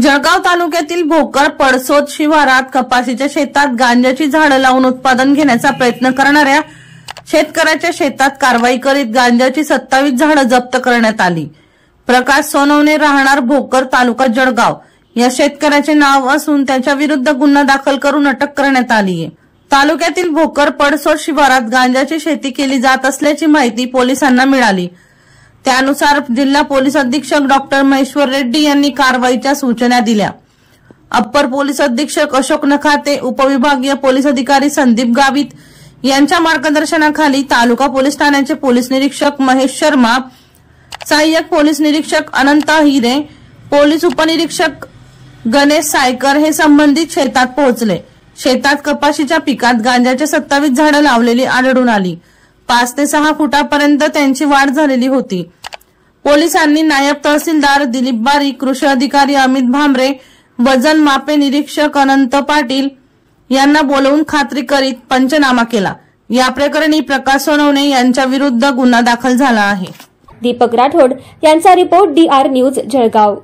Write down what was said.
जळगाव तालुक्यातील भोकर पडसोद शिवारात कपाशीच्या शेतात गांजाची झाडं लावून उत्पादन घेण्याचा प्रयत्न करणाऱ्या शेतकऱ्याच्या शेतात कारवाई करीत गांजाची 27 झाडं जप्त करण्यात आली। प्रकाश सोनवणे राहणार भोकर तालुका जळगाव या शेतकऱ्याचे नाव असून त्याच्या विरुद्ध गुन्हा दाखल करून अटक करण्यात आली आहे। तालुक्यातील भोकर पडसोद शिवारात गांजाची शेती केली जात असल्याची माहिती पोलिसांना मिळाली। त्यानुसार जिल्हा पोलीस अधीक्षक डॉक्टर महेश्वर रेड्डी यांनी कारवाईच्या सूचना दिल्या। अप्पर पोलीस अधीक्षक अशोक नखाते, उपविभागीय पोलीस अधिकारी संदीप गावित यांच्या मार्गदर्शनाखाली तालुका पोलीस ठाण्याचे पोलीस निरीक्षक महेश शर्मा, सहाय्यक पोलीस निरीक्षक अनंत हिरे, पोलीस उपनिरीक्षक गणेश सायकर हे संबंधित शेतात पोहोचले। शेतात कपाशीच्या पिकात गांजाच्या 27 झाडं लावलेली आढळून आली। 5 ते 6 फुटापर्यंत त्यांची वाढ झालेली होती। पोलिसांनी नायब तहसीलदार दिलीप बारी, कृषी अधिकारी अमित भामरे, वजन मापे निरीक्षक अनंत पाटील यांना बोलवून खात्री करीत पंचनामा केला। या प्रकरणी प्रकाश सोनवणे यांच्या विरुद्ध गुन्हा दाखल झाला आहे। दीपक राठोड यांचा रिपोर्ट DR न्यूज जळगाव।